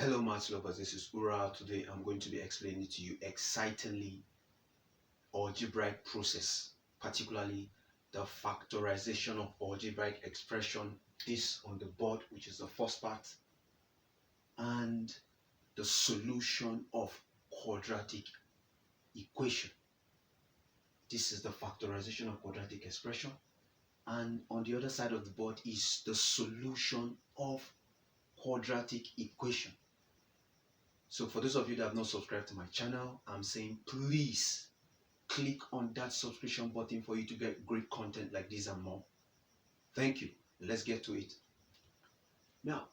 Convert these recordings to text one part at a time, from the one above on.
Hello maths lovers, this is Ura. Today I'm going to be explaining to you excitingly algebraic process, particularly the factorization of algebraic expression, this on the board, which is the first part, and the solution of quadratic equation. This is the factorization of quadratic expression, and on the other side of the board is the solution of quadratic equation. So for those of you that have not subscribed to my channel, I'm saying please click on that subscription button for you to get great content like this and more. Thank you. Let's get to it. Now,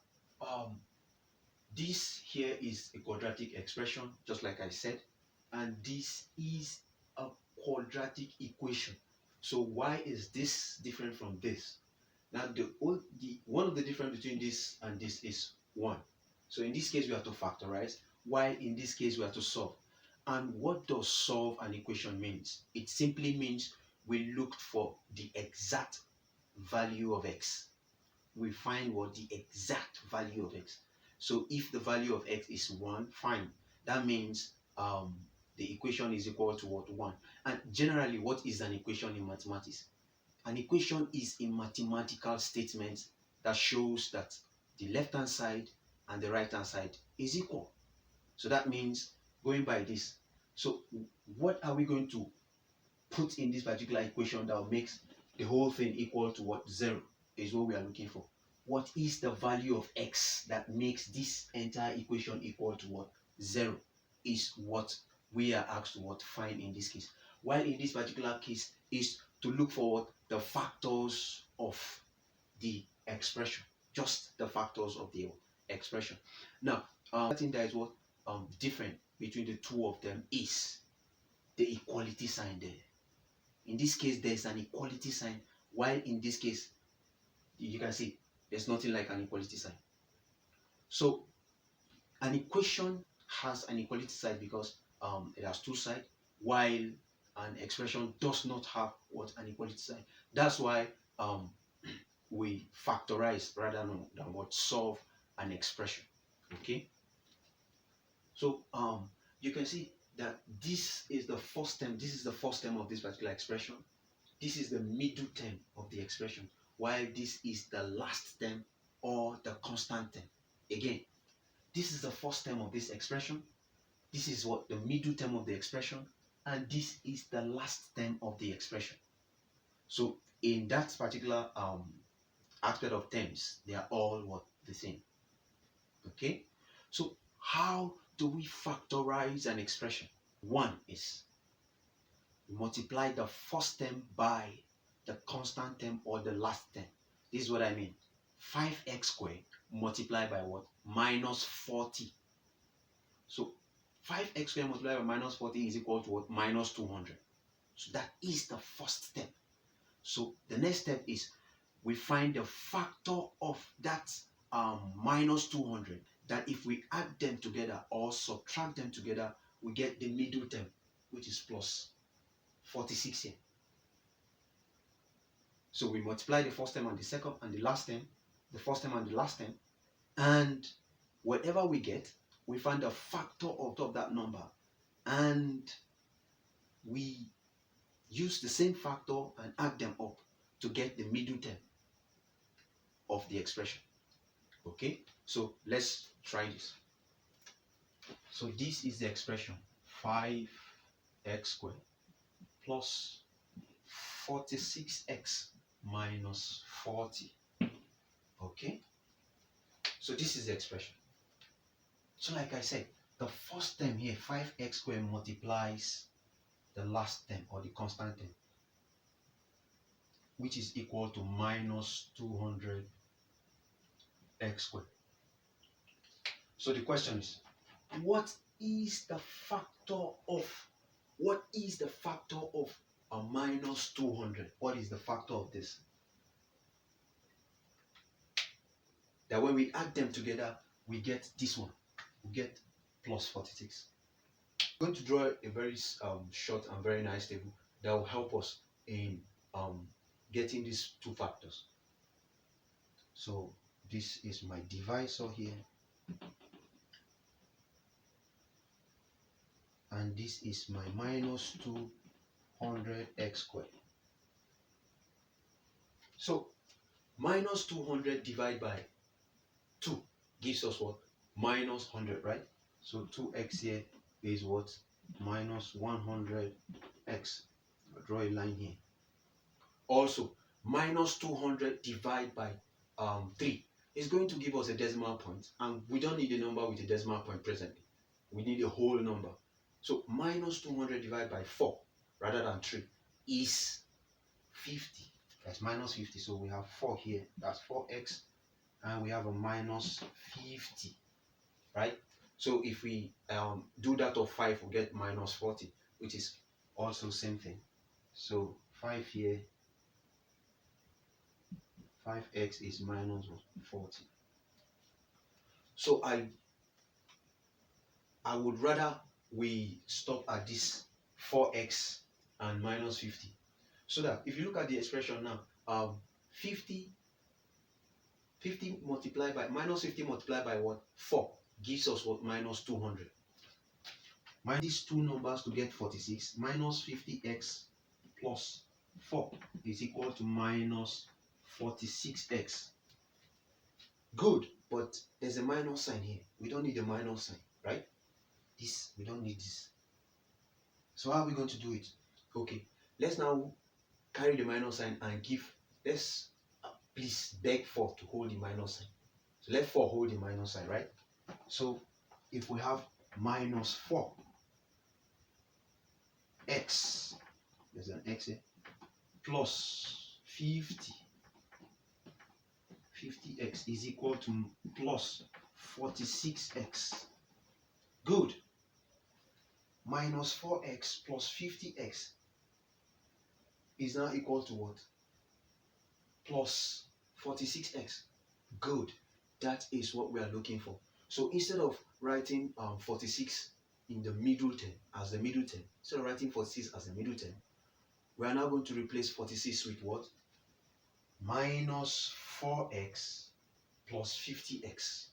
this here is a quadratic expression, just like I said, and this is a quadratic equation. So why is this different from this? Now, one of the difference between this and this is 1. So in this case, we have to factorize, while in this case, we have to solve. And what does solve an equation means? It simply means we looked for the exact value of x. We find what the exact value of x. So if the value of x is 1, fine. That means the equation is equal to what? 1. And generally, what is an equation in mathematics? An equation is a mathematical statement that shows that the left-hand side and the right-hand side is equal. So that means going by this. So what are we going to put in this particular equation that makes the whole thing equal to what? 0 is what we are looking for. What is the value of x that makes this entire equation equal to what? 0 is what we are asked to what? Find in this case. While in this particular case is to look for what? The factors of the expression. Just the factors of the expression. Now, I think that is what different between the two of them is the equality sign there. In this case, there's an equality sign, while in this case, you can see there's nothing like an equality sign. So, an equation has an equality sign because it has two sides, while an expression does not have what? An equality sign. That's why we factorize rather than what? Solve an expression. Okay. So you can see that this is the first term. This is the first term of this particular expression. This is the middle term of the expression, while this is the last term or the constant term. Again, this is the first term of this expression. This is what? The middle term of the expression, and this is the last term of the expression. So in that particular aspect of terms, they are all what? The same. Okay. So how do we factorize an expression? One is multiply the first term by the constant term or the last term. This is what I mean. 5x squared multiplied by what? Minus 40. So 5x squared multiplied by minus 40 is equal to what? Minus 200. So that is the first step. So the next step is we find the factor of that minus 200, that if we add them together or subtract them together, we get the middle term, which is plus 46 here. So we multiply the first term and the second and the last term, the first term and the last term, and whatever we get, we find the factor of that number, and we use the same factor and add them up to get the middle term of the expression. Okay, so let's try this. So this is the expression 5x squared plus 46x minus 40. Okay, so this is the expression. So like I said, the first term here, 5x squared, multiplies the last term or the constant term, which is equal to minus 200x squared. So the question is, what is the factor of a minus 200? What is the factor of this? That when we add them together, we get this one. We get plus 46. I'm going to draw a very short and very nice table that will help us in getting these two factors. So this is my divisor here. and this is my minus 200x squared. So minus 200 divided by 2 gives us what? Minus 100, right? So 2x here is what? Minus 100x. I'll draw a line here. Also, minus 200 divided by 3 is going to give us a decimal point, and we don't need a number with a decimal point presently. We need a whole number. So minus 200 divided by 4 rather than 3 is 50. That's minus 50. So we have 4 here. That's 4x. And we have a minus 50. Right? So if we do that of 5, we get minus 40, which is also same thing. So 5 here. 5x is minus 40. So I would rather we stop at this 4x and minus 50. So that if you look at the expression now, 50 multiplied by minus 50 multiplied by what? 4 gives us what? Minus 200. Minus these two numbers to get 46. Minus 50x plus 4 is equal to minus 46x. Good, but there's a minus sign here. We don't need a minus sign, right? This, we don't need this. So how are we going to do it? Okay, let's now carry the minus sign and give, let's please beg 4 to hold the minus sign. So let 4 hold the minus sign, right? So if we have minus 4x, there's an x here, plus 50x is equal to plus 46x. Good. Minus 4x plus 50x is now equal to what? Plus 46x. Good. That is what we are looking for. So instead of writing 46 in the middle term as the middle term, instead of writing 46 as the middle term, we are now going to replace 46 with what? Minus 4x plus 50x.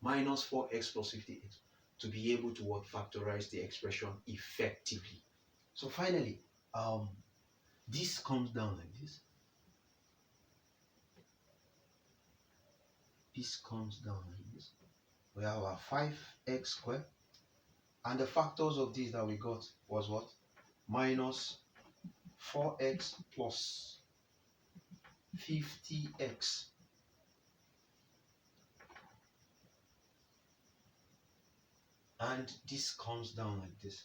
Minus 4x plus 50x. To be able to what? Factorize the expression effectively. So finally, this comes down like this. This comes down like this. We have our 5x squared, and the factors of this that we got was what? Minus 4x plus 50x. And this comes down like this.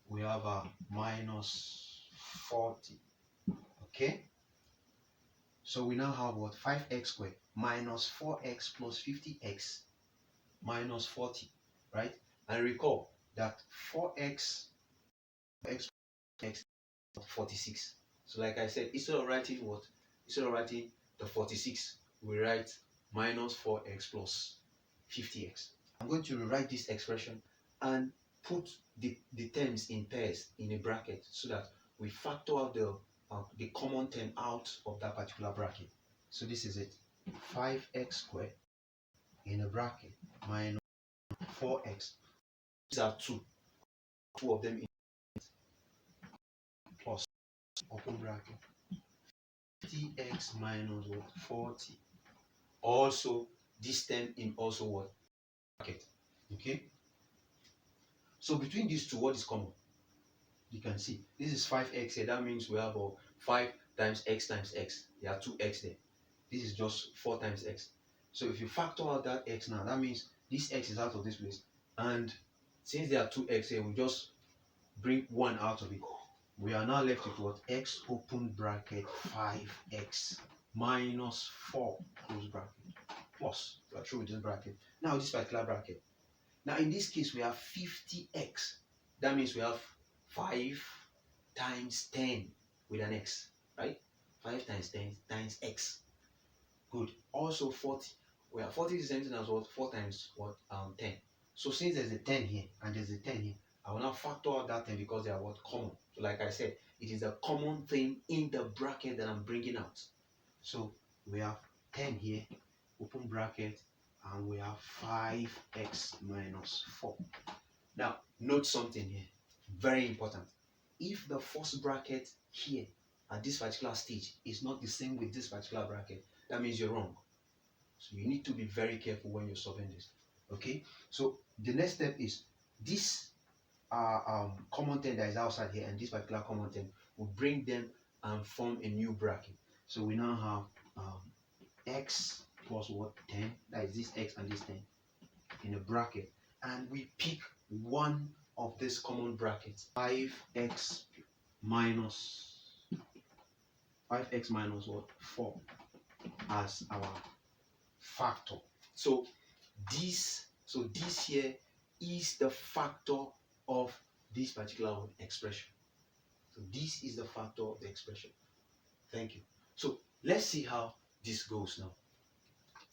We have a minus 40. Okay? So we now have what? 5x squared minus 4x plus 50x minus 40. Right? And recall that 4x x 46. So like I said, instead of writing what? Instead of writing the 46, we write minus 4x plus 50x. I'm going to rewrite this expression and put the terms in pairs in a bracket so that we factor out the common term out of that particular bracket. So this is it. 5x squared in a bracket minus 4x. These are two of them in plus open bracket 50x minus what? 40. Also this term in also what? Bracket. Okay, so between these two, what is common? You can see this is 5x here. That means we have 5 times x times x. There are 2x there. This is just 4 times x. So if you factor out that x now, that means this x is out of this place, and since there are 2x here, we just bring 1 out of it. We are now left with what? X open bracket 5x minus 4 close bracket plus, we are through with this bracket. Now this particular bracket. Now in this case we have 50x. That means we have 5 times 10 with an x, right? 5 times 10 times x. Good. Also 40. We have 40 is the same thing as what? 4 times what? 10. So since there's a 10 here and there's a 10 here, I will now factor out that 10 because they are what? Common. So like I said, it is a common thing in the bracket that I'm bringing out. So we have 10 here, open bracket, and we have 5x minus 4. Now, note something here. Very important. If the first bracket here at this particular stage is not the same with this particular bracket, that means you're wrong. So you need to be very careful when you're solving this. Okay, so the next step is this common term that is outside here and this particular common term will bring them and form a new bracket. So we now have x plus what, 10, that is this x and this 10 in a bracket, and we pick one of these common brackets, 5x minus what, 4, as our factor. So this here is the factor of this particular expression. So this is the factor of the expression. Thank you. So let's see how this goes now.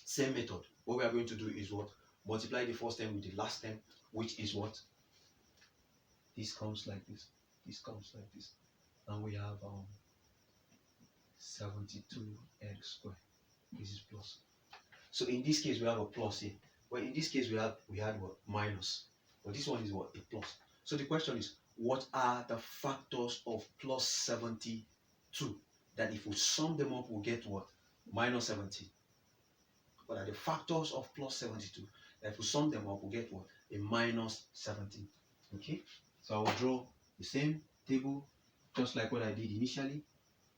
Same method. What we are going to do is what? Multiply the first term with the last term, which is what? This comes like this. This comes like this. And we have 72x squared. This is plus. So in this case we have a plus here. Well, in this case we had what? Minus. But this one is what? A plus. So the question is, what are the factors of plus 72? That if we sum them up, we'll get what? Minus 70. What are the factors of plus 72? That if we sum them up, we'll get what? A minus 17. Okay? So I will draw the same table, just like what I did initially,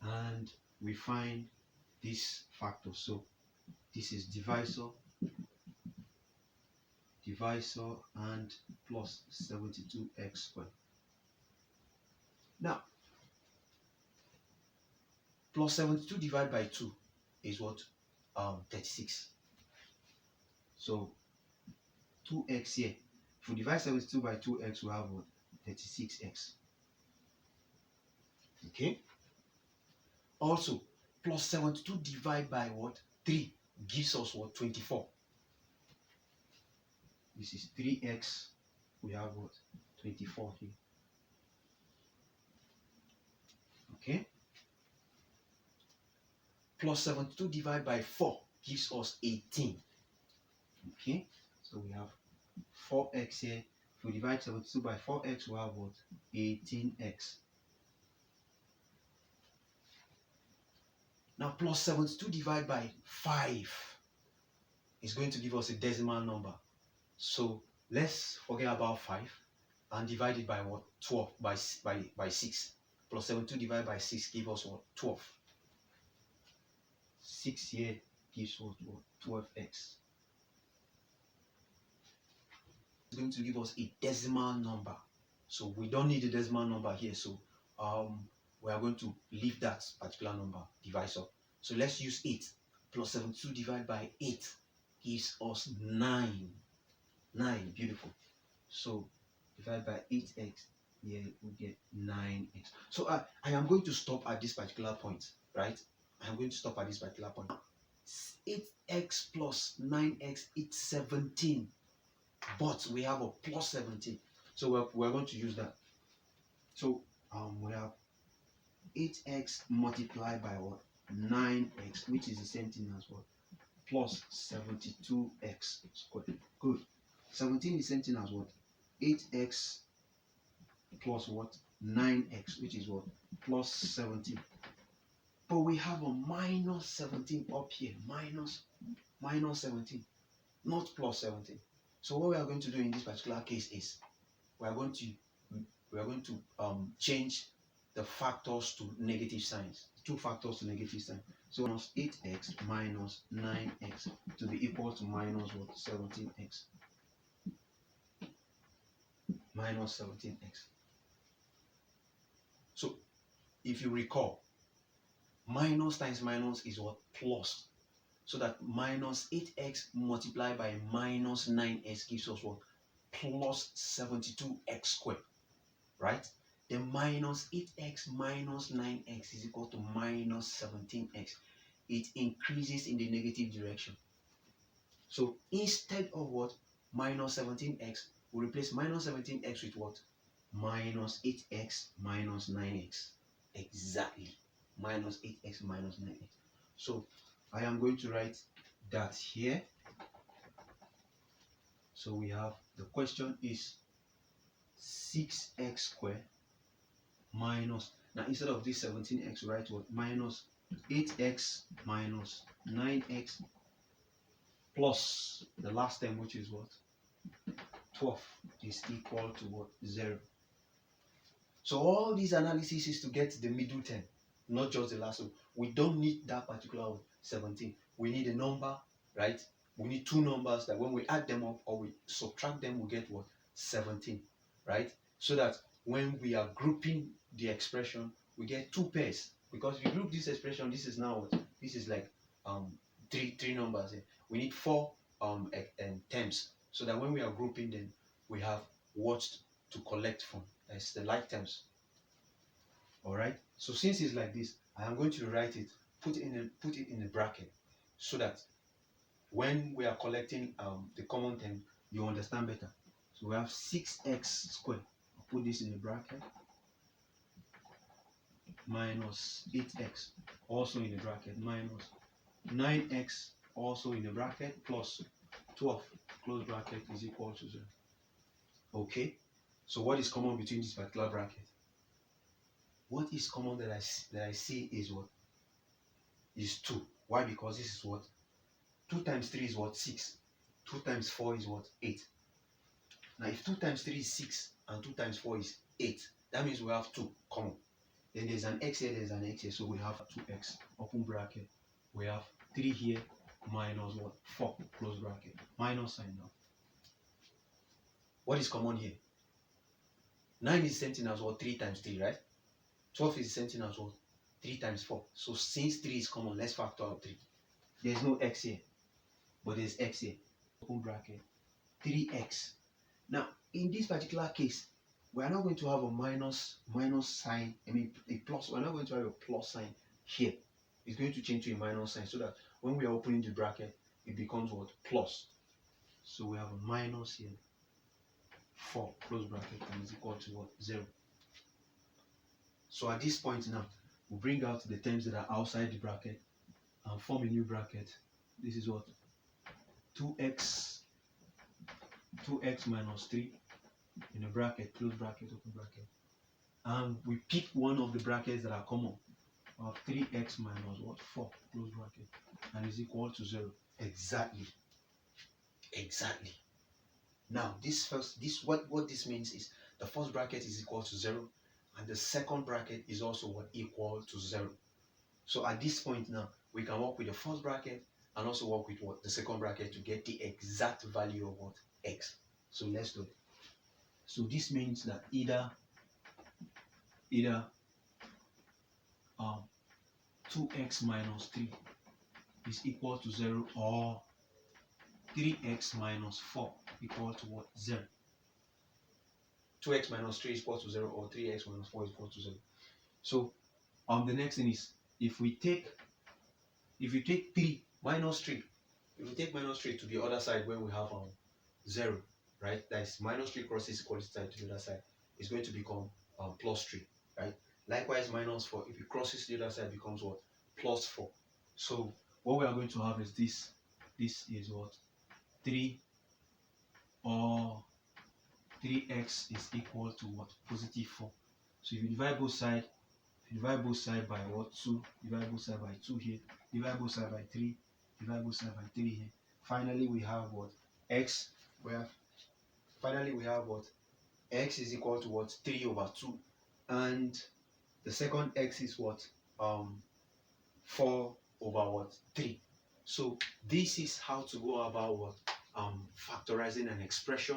and we find this factor. So this is divisor, and plus 72x squared. Now, plus 72 divided by 2 is what? 36. So 2x here. If we divide 72 by 2x, we have what? 36x. Okay? Also, plus 72 divided by what? 3 gives us what? 24. This is 3x. We have what? 24 here. Okay? Plus 72 divided by 4 gives us 18. Okay? So we have 4x here. If we divide 72 by 4x, we have what? 18x. Now, plus 72 divided by 5 is going to give us a decimal number. So let's forget about 5 and divide it by what? 12, by 6. Plus 72 divided by 6 gives us what? 12. 6 here gives us what? 12x. It's going to give us a decimal number. So we don't need a decimal number here. So we are going to leave that particular number divisor. So let's use 8. Plus 72 divided by 8 gives us 9. 9, beautiful. So divided by 8x, here we get 9x. So I am going to stop at this particular point, right? I am going to stop at this particular point. 8x plus 9x, it's 17. But we have a plus 17. So we're going to use that. So we have 8x multiplied by what? 9x, which is the same thing as what? Plus 72x squared. Good. 17 is the same thing as what? 8x plus what? 9x, which is what? Plus 17. But we have a minus 17 up here. Minus 17, not plus 17. So what we are going to do in this particular case is we are going to change the factors to negative signs. 2 factors to negative sign. So minus 8x minus 9x to be equal to minus what? 17x. Minus 17x. So if you recall, minus times minus is what? Plus. So that minus 8x multiplied by minus 9x gives us what? Plus 72x squared. Right? Then minus 8x minus 9x is equal to minus 17x. It increases in the negative direction. So instead of what? Minus 17x, we replace minus 17x with what? Minus 8x minus 9x. Exactly. Minus 8x minus 9x. So I am going to write that here. So we have, the question is 6x squared minus, now instead of this 17x, write what? Minus 8x minus 9x plus the last term, which is what? 12 is equal to what? 0. So all these analysis is to get the middle term, not just the last one. We don't need that particular 17. We need a number, right? We need two numbers that when we add them up or we subtract them, we get what? 17, right? So that when we are grouping the expression, we get two pairs. Because if you group this expression, this is now what? This is like three numbers. We need four terms, so that when we are grouping them, we have what to collect from. That's the like terms. All right. So since it's like this, I am going to write it, put it in a bracket, so that when we are collecting the common term, you understand better. So we have 6x squared. I'll put this in the bracket, minus 8x, also in the bracket, minus 9x, also in the bracket, plus 12, close bracket, is equal to 0. Okay. So what is common between this particular bracket? What is common that I see is what? Is 2. Why? Because this is what? 2 times 3 is what? 6. 2 times 4 is what? 8. Now if 2 times 3 is 6 and 2 times 4 is 8, that means we have 2 common. Then there's an x here, there's an x here, so we have 2x, open bracket. We have 3 here, minus what? 4, close bracket. Minus sign now. What is common here? 9 is the same thing as what? 3 times 3, right? 12 is the same thing as what? 3 times 4. So since 3 is common, let's factor out 3. There's no x here, but there's x here. Open bracket. 3x. Now, in this particular case, we are not going to have a minus sign, a plus. We're not going to have a plus sign here. It's going to change to a minus sign, so that when we are opening the bracket, it becomes what? Plus. So we have a minus here. 4, close bracket, and is equal to what? 0. So at this point now, we bring out the terms that are outside the bracket and form a new bracket. This is what? 2x minus 3 in a bracket, close bracket, open bracket. And we pick one of the brackets that are common. Of 3x minus what? 4, close bracket, and is equal to 0. Exactly. Now what this means is the first bracket is equal to 0, and the second bracket is also what? Equal to 0. So at this point now, we can work with the first bracket and also work with what? The second bracket to get the exact value of what? X. So let's do it. So this means that either 2x minus 3 is equal to 0, or 3x minus 4 equal to what? 0. 2x minus 3 is equal to 0, or 3x minus 4 is equal to 0. So the next thing is, if you take 3 minus 3, if we take minus 3 to the other side where we have 0, right? That is minus 3 crosses equality side to the other side, it's going to become plus 3, right? Likewise, minus 4, if it crosses the other side, becomes what? Plus 4. So what we are going to have is this. This is what? 3, or 3x is equal to what? Positive 4. So if you divide both sides, by what? 2, divide both sides by 2 here, divide both sides by 3, divide both sides by 3 here. Finally, we have what? X. Finally we have what? X is equal to what? 3 over 2. And the second x is what? 4 over what? 3. So this is how to go about what? Factorizing an expression